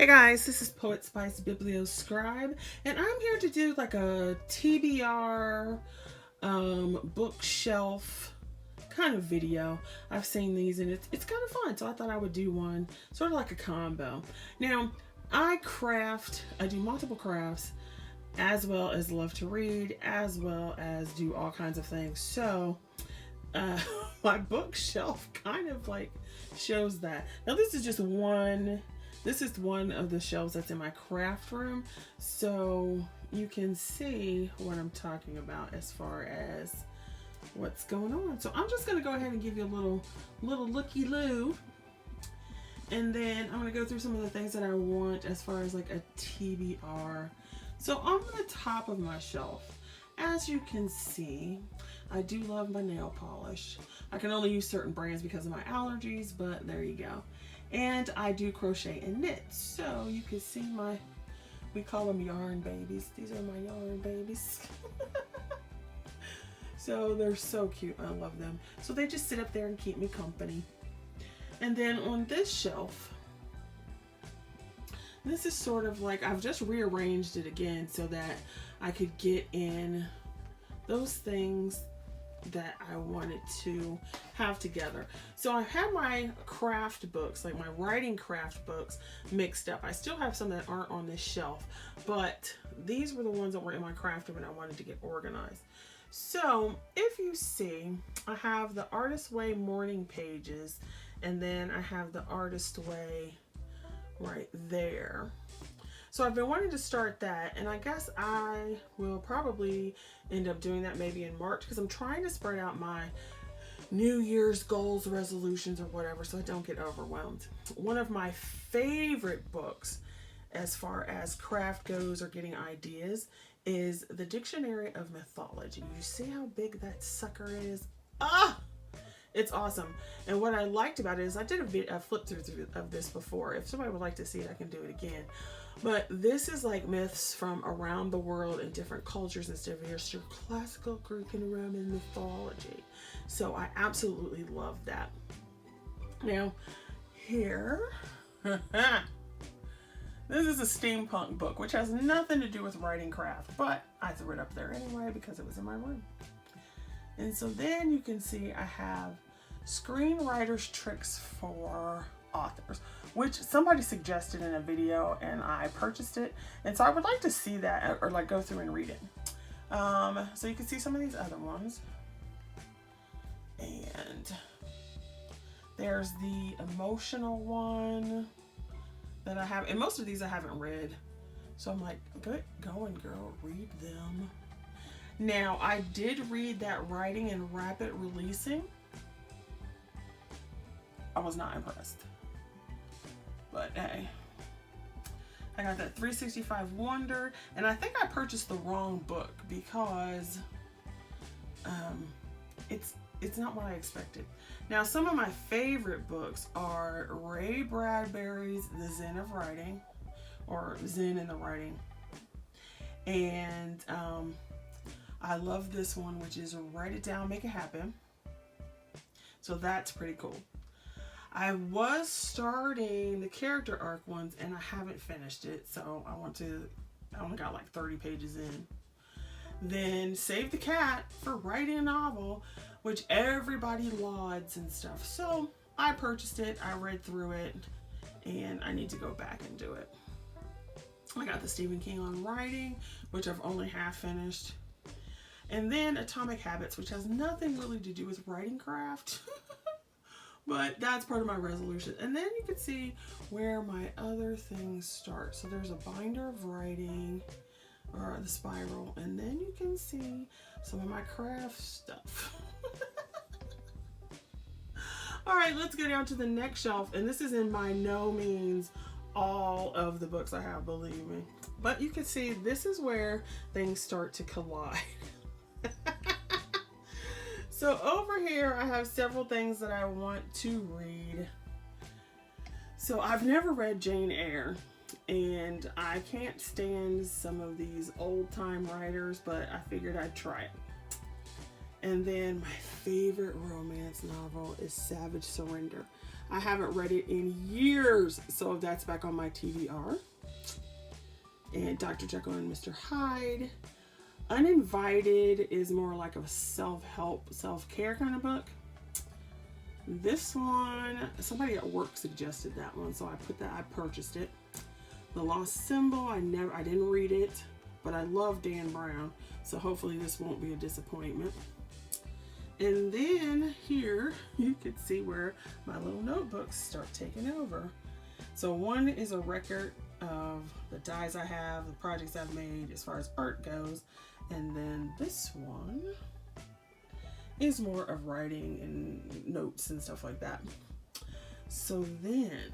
Hey guys, this is Poet Spice Biblio Scribe, and I'm here to do like a TBR bookshelf kind of video. I've seen these and it's kind of fun, so I thought I would do one sort of like a combo. Now, I do multiple crafts, as well as love to read, as well as do all kinds of things. So my bookshelf kind of like shows that. Now this is just one. This is one of the shelves that's in my craft room, so you can see what I'm talking about as far as what's going on. So I'm just going to go ahead and give you a little looky-loo, and then I'm going to go through some of the things that I want as far as like a TBR. So on the top of my shelf, as you can see, I do love my nail polish. I can only use certain brands because of my allergies, but there you go. And I do crochet and knit. So you can see we call them yarn babies. These are my yarn babies. So they're so cute. I love them. So they just sit up there and keep me company. And then on this shelf, this is sort of like, I've just rearranged it again so that I could get in those things that I wanted to have together. So I had my craft books, like my writing craft books, mixed up. I still have some that aren't on this shelf, but these were the ones that were in my craft room and I wanted to get organized. So if you see, I have the Artist Way morning pages, and then I have the Artist Way right there. So I've been wanting to start that, and I guess I will probably end up doing that maybe in March, because I'm trying to spread out my New Year's goals, resolutions, or whatever, so I don't get overwhelmed. One of my favorite books as far as craft goes or getting ideas is the Dictionary of Mythology. You see how big that sucker is? Ah! It's awesome. And what I liked about it is I did a flip through of this before. If somebody would like to see it, I can do it again. But this is like myths from around the world and different cultures and stuff. Here's your classical Greek and Roman mythology. So I absolutely love that. Now, here, this is a steampunk book, which has nothing to do with writing craft, but I threw it up there anyway because it was in my room. And so then you can see I have Screenwriters tricks for authors, which somebody suggested in a video and I purchased it. And so I would like to see that, or like go through and read it. So you can see some of these other ones. And there's the emotional one that I have. And most of these I haven't read. So I'm like, good going, girl, read them. Now, I did read that Writing and Rapid Releasing. I was not impressed. But hey, I got that 365 Wonder, and I think I purchased the wrong book because it's not what I expected. Now, some of my favorite books are Ray Bradbury's The Zen of Writing, or Zen in the Writing. And I love this one, which is Write It Down, Make It Happen. So that's pretty cool. I was starting the character arc ones and I haven't finished it. So I only got like 30 pages in. Then Save the Cat for writing a novel, which everybody lauds and stuff. So I purchased it, I read through it, and I need to go back and do it. I got the Stephen King on writing, which I've only half finished. And then Atomic Habits, which has nothing really to do with writing craft. But that's part of my resolution. And then you can see where my other things start. So there's a binder of writing, or the spiral. And then you can see some of my craft stuff. All right, let's go down to the next shelf. And this is in by no means all of the books I have, believe me. But you can see this is where things start to collide. So over here, I have several things that I want to read. So I've never read Jane Eyre, and I can't stand some of these old time writers, but I figured I'd try it. And then my favorite romance novel is Savage Surrender. I haven't read it in years, so that's back on my TBR. And Dr. Jekyll and Mr. Hyde. Uninvited is more like a self-help, self-care kind of book. This one, somebody at work suggested that one, so I purchased it. The Lost Symbol, I didn't read it, but I love Dan Brown, so hopefully this won't be a disappointment. And then here, you can see where my little notebooks start taking over. So one is a record of the dies I have, the projects I've made as far as art goes. And then this one is more of writing and notes and stuff like that. So then,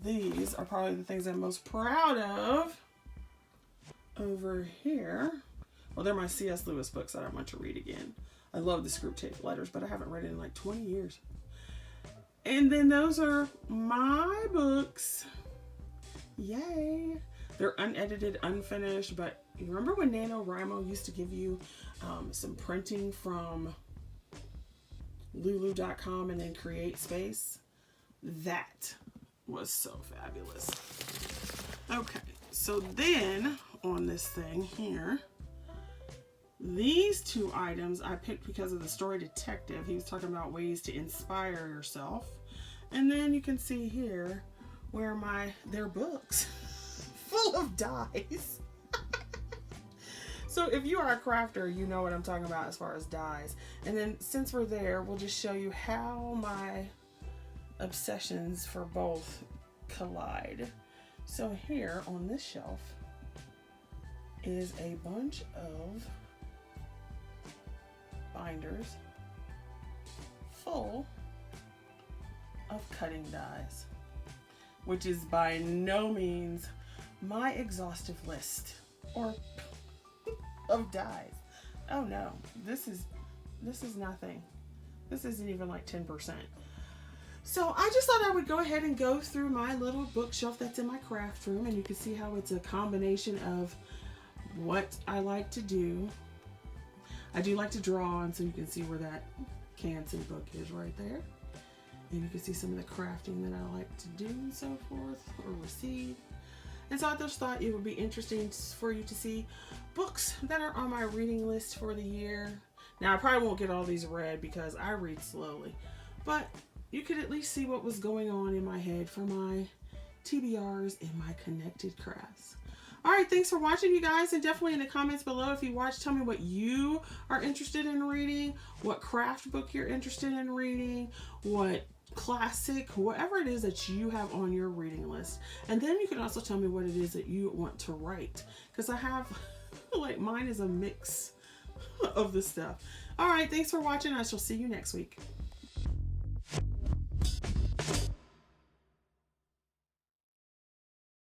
these are probably the things I'm most proud of over here. Well, they're my C.S. Lewis books that I want to read again. I love the Screwtape Letters, but I haven't read it in like 20 years. And then those are my books. Yay. They're unedited, unfinished, but you remember when NaNoWriMo used to give you some printing from lulu.com and then CreateSpace? That was so fabulous. Okay, so then on this thing here, these two items I picked because of the story detective. He was talking about ways to inspire yourself. And then you can see here where they're books full of dies. So if you are a crafter, you know what I'm talking about as far as dies. And then since we're there, we'll just show you how my obsessions for both collide. So here on this shelf is a bunch of binders full of cutting dies, which is by no means my exhaustive list or of dies. Oh no, this is nothing. This isn't even like 10%. So I just thought I would go ahead and go through my little bookshelf that's in my craft room, and you can see how it's a combination of what I like to do. I do like to draw, and so you can see where that Canson book is right there. And you can see some of the crafting that I like to do and so forth, or receive. And so I just thought it would be interesting for you to see books that are on my reading list for the year. Now, I probably won't get all these read because I read slowly, but you could at least see what was going on in my head for my TBRs and my connected crafts. All right, thanks for watching, you guys, and definitely in the comments below, if you watch, tell me what you are interested in reading, what craft book you're interested in reading, what classic, whatever it is that you have on your reading list. And then you can also tell me what it is that you want to write, because I have, like, mine is a mix of the stuff. All right, thanks for watching. I shall see you next week.